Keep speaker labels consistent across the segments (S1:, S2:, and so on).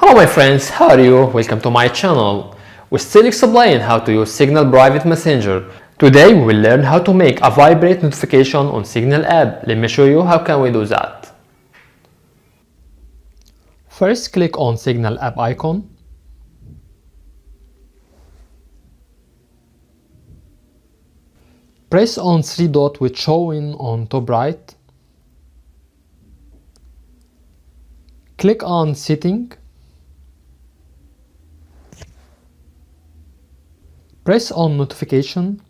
S1: Hello my friends, how are you? Welcome to my channel. We still explain how to use Signal Private Messenger. Today we will learn how to make a vibrate notification on Signal app. Let me show you how can we do that. First, click on Signal app icon. Press on three dots which showing on top right. Click on Setting. Press on Notification.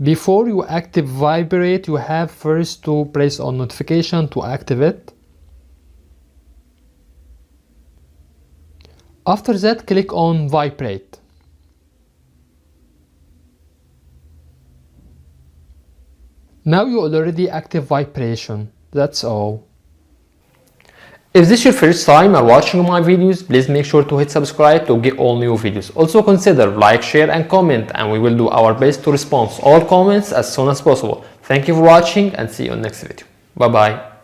S1: Before you active Vibrate, you have first to press on Notification to activate. After that, click on Vibrate. Now you already active vibration. That's all. If this is your first time watching my videos, please make sure to hit subscribe to get all new videos. Also consider like, share and comment, and we will do our best to respond to all comments as soon as possible. Thank you for watching and see you in the next video. Bye bye.